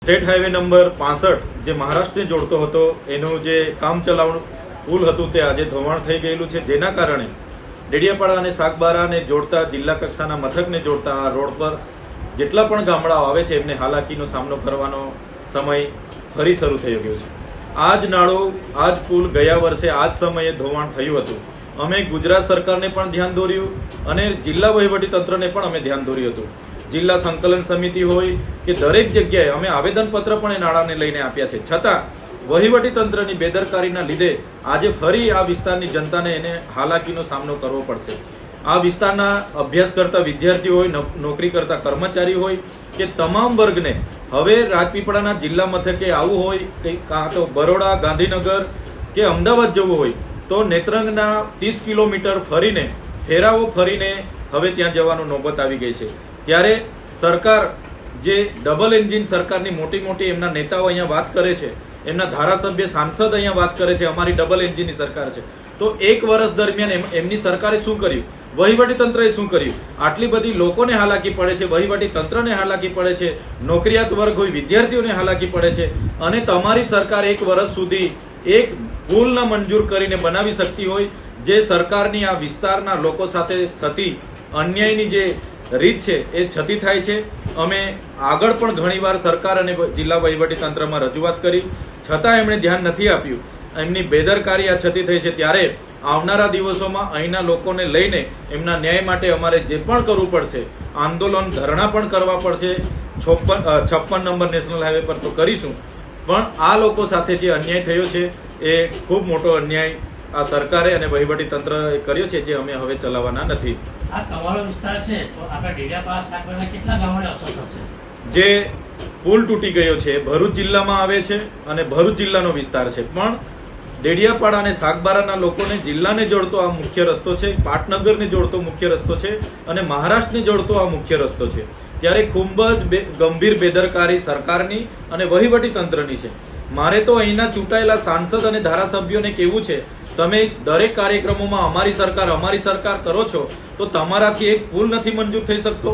State highway number 65 જે મહારાષ્ટ્રને જોડતો હતો એનું જે કામ ચલાઉ પુલ હતું તે આજે ધોવાણ થઈ ગયેલું છે, જેના કારણે ડેડિયાપાડા અને સાગબારાને જોડતા જિલ્લા કક્ષાના મથકને જોડતા આ રોડ પર જેટલા પણ ગામડાઓ આવે છે એમને હાલાકીનો સામનો કરવાનો સમય ફરી શરૂ થઈ ગયો છે। આજ નાળો આજ પુલ ગયા વર્ષે આજ સમયે ધોવાણ થયું હતું। અમે ગુજરાત સરકારને પણ ધ્યાન દોર્યું અને જિલ્લા વહીવટી તંત્રને પણ અમે ધ્યાન દોર્યું હતું। જિલ્લા સંકલન સમિતિ હોય કે દરેક જગ્યાએ અમે આવેદનપત્ર પણ એ નાળાને લઈને આપ્યા છે, છતાં વહીવટી તંત્રની બેદરકારીના લીધે આજે ફરી આ વિસ્તારની જનતાને એને હાલાકીનો સામનો કરવો પડશે। આ વિસ્તારના અભ્યાસ કરતા વિદ્યાર્થીઓ હોય, નોકરી કરતા કર્મચારી હોય કે તમામ વર્ગને હવે રાજપીપળાના જિલ્લા મથકે આવવું હોય કે કાં તો બરોડા, ગાંધીનગર કે અમદાવાદ જવું હોય તો નેત્રંગના 30 કિલોમીટર ફરીને ફેરાવો ફરીને હવે ત્યાં જવાનું નોબત આવી ગઈ છે। ત્યારે સરકાર જે ડબલ એન્જિન સરકારની મોટી મોટી એમના નેતાઓ અહીંયા વાત કરે છે, એમના ધારાસભ્ય સાંસદ અહીંયા વાત કરે છે અમારી ડબલ એન્જિનની સરકાર છે, તો એક વર્ષ દરમિયાન એમની સરકારે શું કર્યું, વહીવટી તંત્રએ શું કર્યું? આટલી બધી લોકોને હાલાકી પડે છે, વહીવટી તંત્રને હાલાકી પડે છે, નોકરિયાત વર્ગ હોય, વિદ્યાર્થીઓને હાલાકી પડે છે, અને તમારી સરકાર એક વર્ષ સુધી એક પુલ ન મંજૂર કરીને બનાવી શકતી હોય, જે સરકારની આ વિસ્તારના લોકો સાથે થતી અન્યાયની જે રીત છે એ છતી થાય છે। અમે આગળ પણ ઘણીવાર સરકાર અને જિલ્લા વહીવટી તંત્રમાં રજૂઆત કરી, છતાં એમણે ધ્યાન નથી આપ્યું, એમની બેદરકારી આ છતી થઈ છે। ત્યારે આવનારા દિવસોમાં અહીંના લોકોને લઈને એમના ન્યાય માટે અમારે જે પણ કરવું પડશે, આંદોલન ધરણા પણ કરવા પડશે, 56 નંબર નેશનલ હાઈવે પર તો કરીશું, પણ આ લોકો સાથે જે અન્યાય થયો છે એ ખૂબ મોટો અન્યાય આ સરકારે અને વહીવટી તંત્રએ કર્યો છે, જે અમે હવે ચલાવવાના નથી। આ તમારો વિસ્તાર છે તો આપણે ડેડિયાપાડા સાગબારાના કેટલા ગામોને અસર થશે? જે પુલ તૂટી ગયો છે ભરૂચ જિલ્લામાં આવે છે અને ભરૂચ જિલ્લાનો વિસ્તાર છે, પણ ડેડિયાપાડા અને સાગબારાના લોકોને જિલ્લાને જોડતો આ મુખ્ય રસ્તો છે, પાટનગરને જોડતો મુખ્ય રસ્તો છે અને મહારાષ્ટ્રને જોડતો આ મુખ્ય રસ્તો છે। ત્યારે ખૂબ જ ગંભીર બેદરકારી સરકારની અને વહીવટી તંત્રની છે। મારે તો અહીંના ચૂંટાયેલા સાંસદ અને ધારાસભ્યોને કહેવું છે, તમે દરેક કાર્યક્રમોમાં અમારી સરકાર કરો છો, તો તમારાથી એક પુલ નથી મંજૂર થઈ શકતો?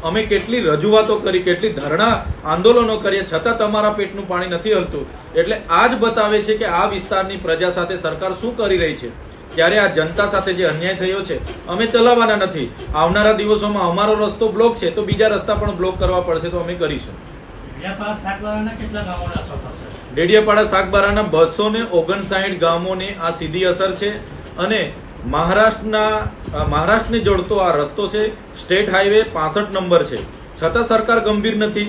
અમે કેટલી રજૂઆતો કરી, કેટલી ધરણા આંદોલનો કરીએ, છતાં તમારા પેટનું પાણી નથી હલતું। એટલે આ જ બતાવે છે કે આ વિસ્તારની પ્રજા સાથે સરકાર શું કરી રહી છે। ત્યારે આ જનતા સાથે જે અન્યાય થયો છે અમે ચલાવવાના નથી। આવનારા દિવસોમાં અમારો રસ્તો બ્લોક છે તો બીજા રસ્તા પણ બ્લોક કરવા પડશે તો અમે કરીશું। ડેડિયાપાડા સાગબારાના કેટલા ગામોને અસર થશે? ડેડિયાપાડા સાગબારાના 259 ગામોને આ સીધી અસર છે અને મહારાષ્ટ્રને જોડતો આ રસ્તો છે, સ્ટેટ હાઈવે 65 નંબર છે, છતાં સરકાર ગંભીર નથી।